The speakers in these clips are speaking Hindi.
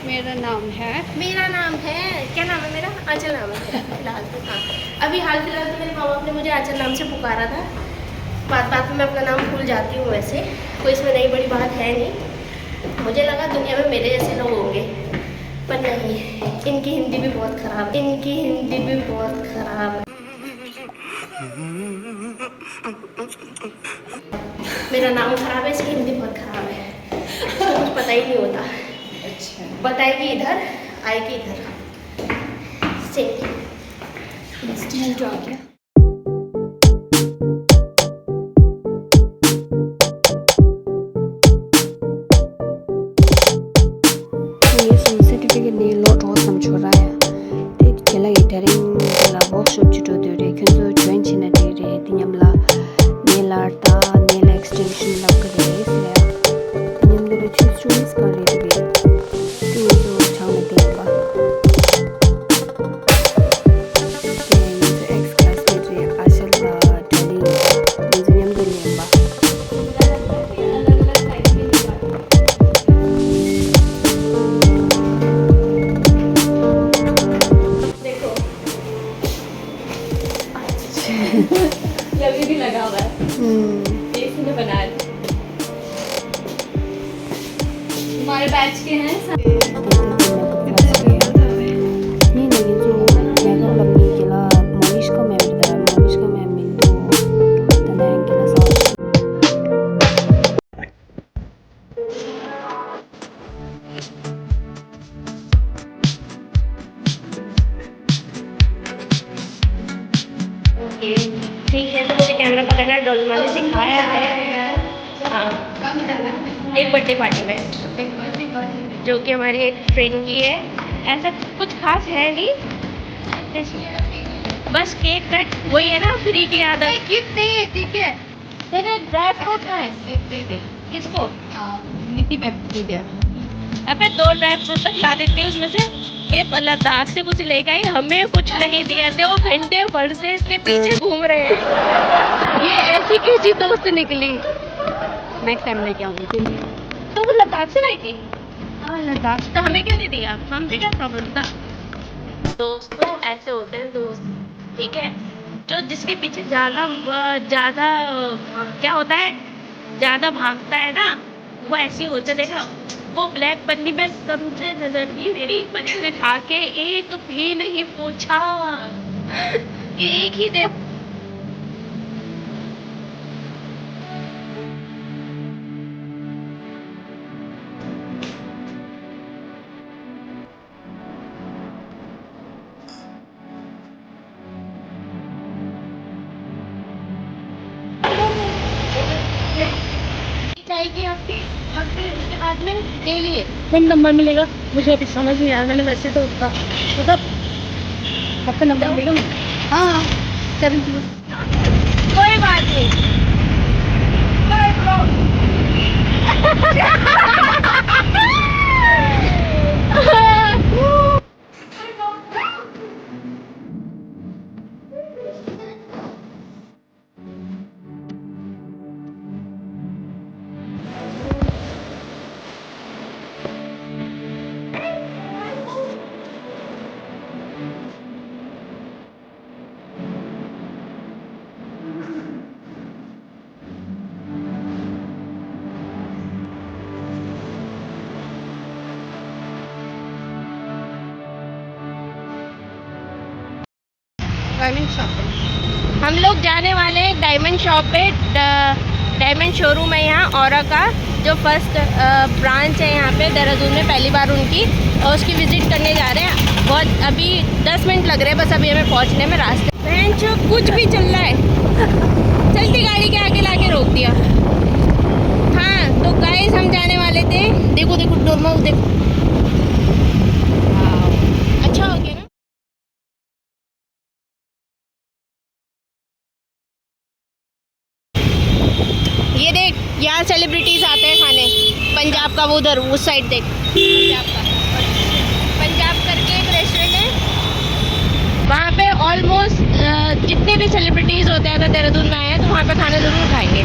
मेरा नाम है क्या नाम है मेरा? आंचल नाम है मेरा फिलहाल तो। हाँ, अभी हाल फिलहाल तो मेरे माँ बाप ने मुझे आंचल नाम से पुकारा था। बात बात में मैं अपना नाम भूल जाती हूँ, वैसे कोई इसमें नई बड़ी बात है नहीं। मुझे लगा दुनिया में मेरे जैसे लोग होंगे, पर नहीं। इनकी हिंदी भी बहुत ख़राब है। मेरा नाम ख़राब है, इसकी हिंदी बहुत ख़राब है। इसको कुछ पता ही नहीं होता। अच्छा, बताएगी इधर, आएगी इधर से। इंस्टीट्यूट आ गया। Certificate ni lot ho sam choraya te kela itaring kela workshop chito de re khenzo join china de re tinyamla nail art ta nail extension la kare isle tinyam de choose kare de be tu so chang de ba te ex classmate re ashal la tali tinyam de le ba ये अभी भी लगा हुआ है। ये इसने बनाया था। हमारे बैच के हैं नहीं नहीं जो मेरा लम्बी किला मोनिश का मैम था मोनिश का मैम तो तने किला साथ ठीक है, तो मुझे कैमरा पकड़ना डोलमा ने सिखाया है। हाँ, एक बर्थडे पार्टी में जो कि हमारी एक फ्रेंड की है। ऐसा कुछ खास है नहीं, बस केक कट वही है ना, फ्री की आदत। कितने ठीक है तेरे ड्राई फ्रूट का है किसको? नीति में दे दिया। अबे 2 ड्राई फ्रूट तक ला देते हैं उसमें से। ये लद्दाख से कुछ लेकर आई, हमें कुछ नहीं दिया थे। वो घंटे भर से इसके पीछे घूम रहे हैं। ये ऐसी कैसी दोस्त निकली। नेक्स्ट टाइम लेके आऊंगी तो वो लद्दाख से लाई थी। हाँ, लद्दाख से। तो हमें क्यों नहीं दिया? हम भी क्या प्रॉब्लम था? दोस्तों ऐसे होते हैं दोस्त, ठीक है। जो जिसके पीछे ज़्यादा क्या होता है, ज़्यादा भागता है ना, वो ऐसे होते। देखा वो ब्लैक बन्नी में समझे नजर नहीं मेरी, मैंने आके एक भी नहीं पूछा। एक ही दे चाहिए आपके उसके बाद में डेली कौन नंबर मिलेगा? मुझे अभी समझ नहीं आया। मैंने वैसे तो उसका मतलब आपका नंबर मिलेगा? हाँ 70 कोई बात नहीं। डायमंड शॉप हम लोग जाने वाले हैं डायमंड शॉप पे। डायमंड शोरूम है यहाँ औरा का, जो फर्स्ट ब्रांच है यहाँ पे देहरादून में, पहली बार उनकी, और उसकी विजिट करने जा रहे हैं। बहुत अभी 10 मिनट लग रहे हैं बस अभी हमें पहुँचने में। रास्ते बहन जो कुछ भी चल रहा है, चलती गाड़ी के आगे लाके रोक दिया। हाँ तो गाइस हम जाने वाले थे। देखो देखो नॉर्मल देखो, अच्छा हो गया ना। ये देख यहाँ सेलिब्रिटीज आते हैं खाने। पंजाब का वो उधर उस साइड देख, पंजाब करके एक रेस्टोरेंट है वहाँ पे। ऑलमोस्ट जितने भी सेलिब्रिटीज होते हैं अगर देहरादून में आए हैं तो वहाँ पे खाना जरूर खाएंगे।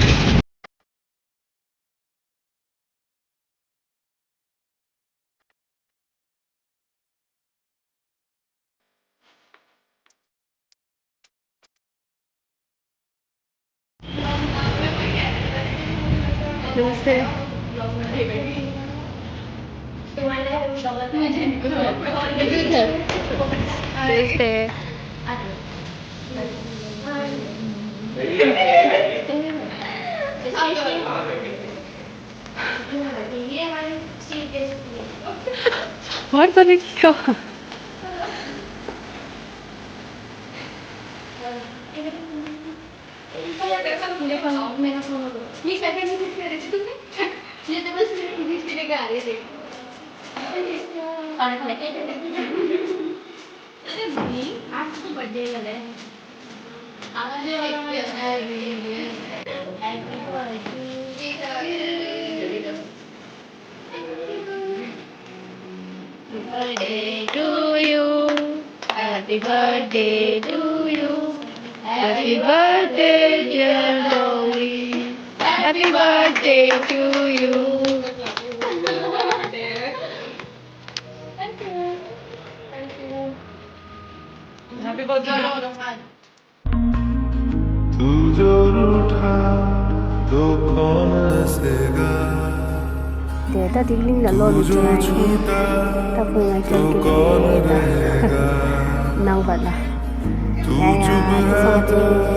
नमस्ते। नमस्ते। बहुत सारे क्यों? Birthday to you, happy birthday to you, happy birthday dear Dolly, happy birthday to you. Happy birthday. तू जो रूठा तो कौन हंसेगा Data dealing the Lord तू जो tonight. छूटा Tapos nga तो कौन रहेगा nang bala. तू Kaya चुप है gusto तो ko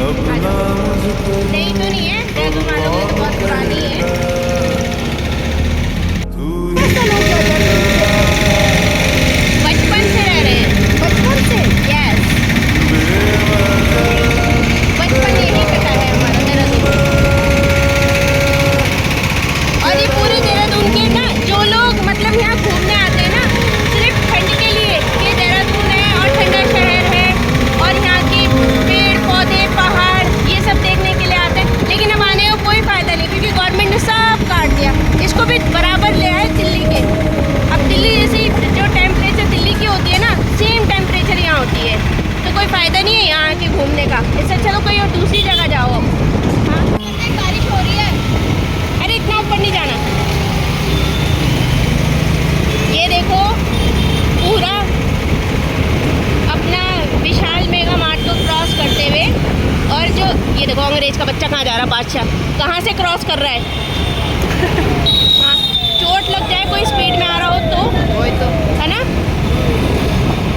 अपना मुझको नहीं तो नहीं है, मैं तो मालूम है बहुत पुरानी है। तू ही बचपन से रह रहे हैं। बचपन से? यस। बचपन यहीं पे का है हमारा देहरादून। और ये पूरे देहरादून के ना जो लोग मतलब यहाँ घूमने आते हैं ना सिर्फ ठंड के लिए, ये देहरादून है और ठंडा शहर है और यहाँ की पेड़ पौधे पहाड़ ये सब देखने के लिए आते हैं, लेकिन अब आने का कोई फ़ायदा नहीं क्योंकि गवर्नमेंट ने सब काट दिया। इसको भी बराबर ले आए दिल्ली के। अब दिल्ली जैसी जो टेम्परेचर दिल्ली की होती है ना सेम टेम्परेचर यहाँ होती है, तो कोई फ़ायदा नहीं है यहाँ के घूमने का। इससे अच्छा तो कोई और दूसरी जगह जाओ अब। हाँ बारिश हो रही है। अरे इतना ऊपर नहीं जाना। ये देखो पूरा अपना विशाल मेगा मार्ट को क्रॉस करते हुए, और जो ये देखो अंग्रेज का बच्चा कहाँ जा रहा है, बादशाह कहाँ से क्रॉस कर रहा है। हाँ चोट लग जाए कोई स्पीड में आ रहा हो तो वही तो है ना।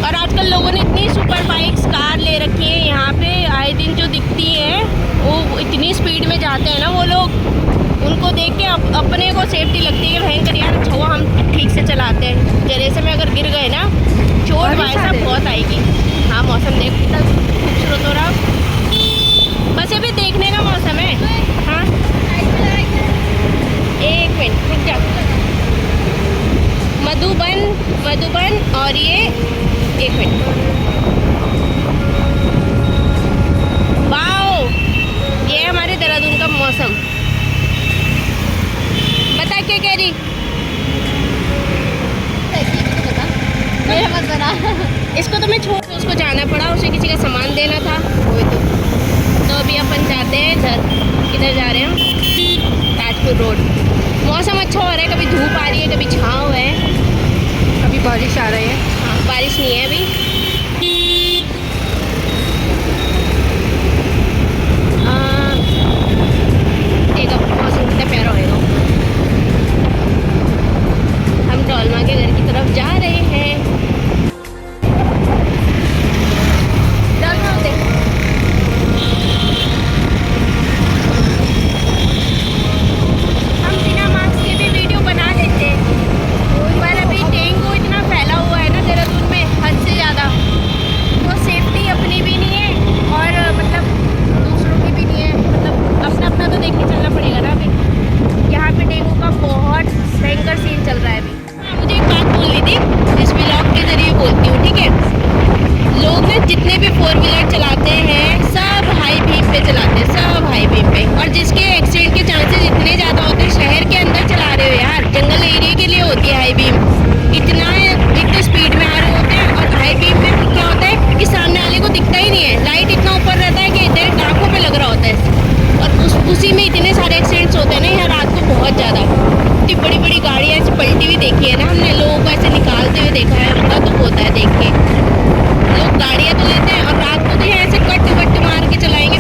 और आजकल लोगों ने इतनी सुपर बाइक्स कार ले रखी है यहाँ पे, आए दिन जो दिखती हैं वो इतनी स्पीड में जाते हैं ना वो लोग, उनको देख के अपने को सेफ्टी लगती है कि भयंकर यार अच्छा हम ठीक से चलाते हैं, जरे से में अगर गिर गए ना चोट वैसा बहुत आएगी। हाँ मौसम देख कितना खूबसूरत हो रहा, बस अभी देखने का मौसम है। हाँ एक मिनट रुक जा। मधुबन और ये एक मिनट। वाओ ये हमारे देहरादून का मौसम। बता क्या कह रही? मेरा मत बना। इसको तो मैं छोड़ उसको जाना पड़ा, उसे किसी का सामान देना था वही तो अभी अपन जाते हैं इधर। किधर जा रहे हैं हम? ताजपुर रोड। मौसम अच्छा हो रहा है, कभी धूप आ रही है कभी छाँव है। अभी बारिश आ रही है। हाँ बारिश नहीं है अभी। देखो मौसम कितना प्यारा होएगा। हम डोलमा के घर की तरफ जा रहे हैं। डोलमा देख। हम बिना मास्क के भी वीडियो बना लेते हैं, पर अभी डेंगू इतना फैला हुआ है ना देहरादून में हद से ज़्यादा, तो सेफ्टी अपनी भी नहीं है और मतलब दूसरों की भी नहीं है, मतलब अपना अपना तो देख के चलना पड़ेगा ना। अभी यहाँ पे डेंगू का बहुत भयंकर सीन चल रहा है अभी। हाँ, मुझे एक बात बोलनी थी, इस व्लॉग के ज़रिए बोलती हूँ ठीक है। लोग ना जितने भी 4 व्हीलर चलाते हैं सब हाई बीम पे चलाते हैं, सब हाई बीम पे, और जिसके एक्सीडेंट के चांसेस इतने ज़्यादा होते हैं। शहर के अंदर चला रहे हो यार, जंगल एरिया के लिए होती है हाई बीम। इतना इतने स्पीड में आ रहे होते हैं और हाई बीम में क्या होता है कि सामने वाले को दिखता ही नहीं है, लाइट इतना ऊपर रहता है कि इधर आँखों पे लग रहा होता है, और उसी में इतने सारे एक्सीडेंट्स होते हैं ना यहाँ रात को बहुत ज़्यादा। इतनी बड़ी बड़ी गाड़ियाँ ऐसे पलटी हुई देखी है ना हमने, लोगों को ऐसे निकालते हुए देखा है, बड़ा दुख होता है देख के। लोग गाड़ियाँ तो लेते हैं और रात को तो यहाँ ऐसे कट वट मार के चलाएंगे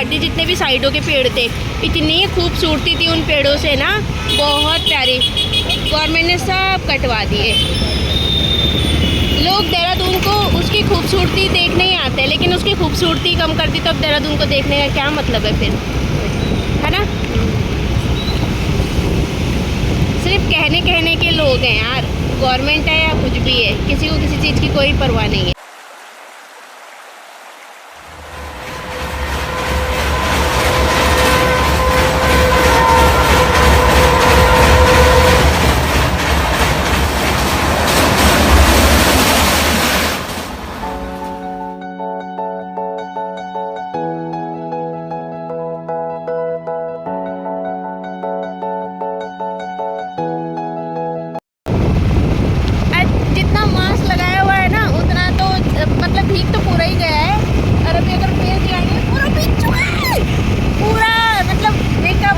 काट दिए जितने भी साइडों के पेड़ थे। इतनी खूबसूरती थी उन पेड़ों से ना, बहुत प्यारी। गवर्नमेंट ने सब कटवा दिए। लोग देहरादून को उसकी खूबसूरती देखने ही आते हैं, लेकिन उसकी खूबसूरती कम कर दी तो अब देहरादून को देखने का क्या मतलब है फिर, है ना? सिर्फ कहने कहने के लोग हैं यार। गवर्नमेंट है या कुछ भी है, किसी को किसी चीज़ की कोई परवाह नहीं है। जितना मास्क लगाया हुआ है ना उतना तो मतलब भीग तो पूरा ही गया है। और अभी अगर फेस दिखाएंगे पूरा भीग चुका है, पूरा मतलब मेकअप,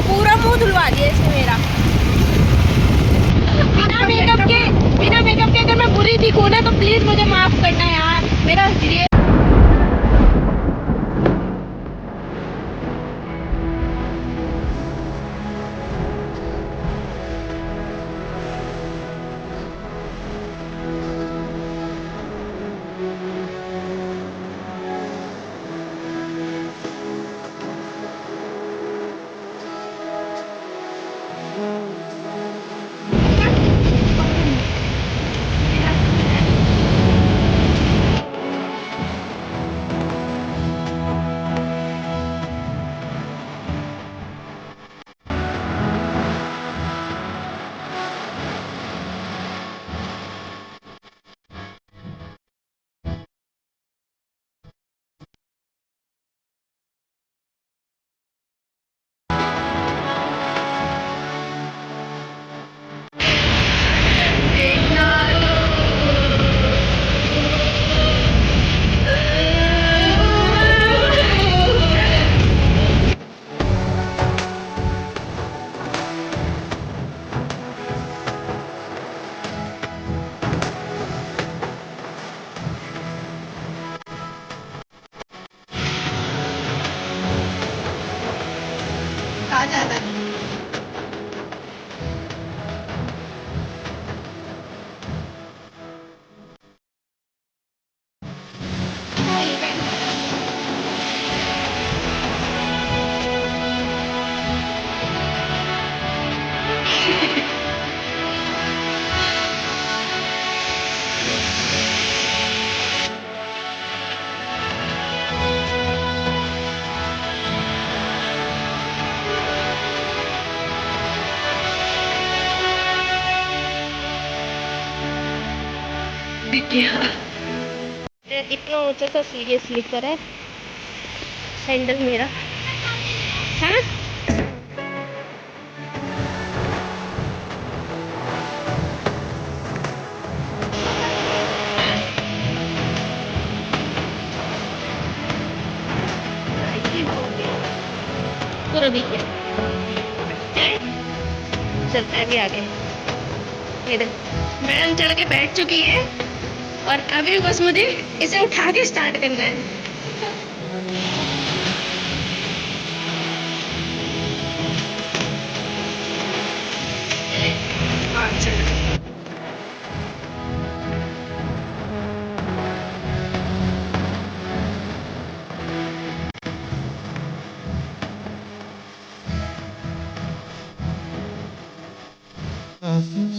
पूरा मुंह धुलवा दिया इसने मेरा। बिना मेकअप के अगर मैं बुरी दिखूँ ना तो प्लीज मुझे माफ करना यार। मेरा ये कहा जाता है। इतना ऊंचा सा सीढ़ी स्लीपर है, सैंडल मेरा है। पूरा भी क्या चलता है, भी आगे इधर मैडम चढ़ के बैठ चुकी है और अभी बस मुझे इसे उठा के स्टार्ट करना है। Mm-hmm.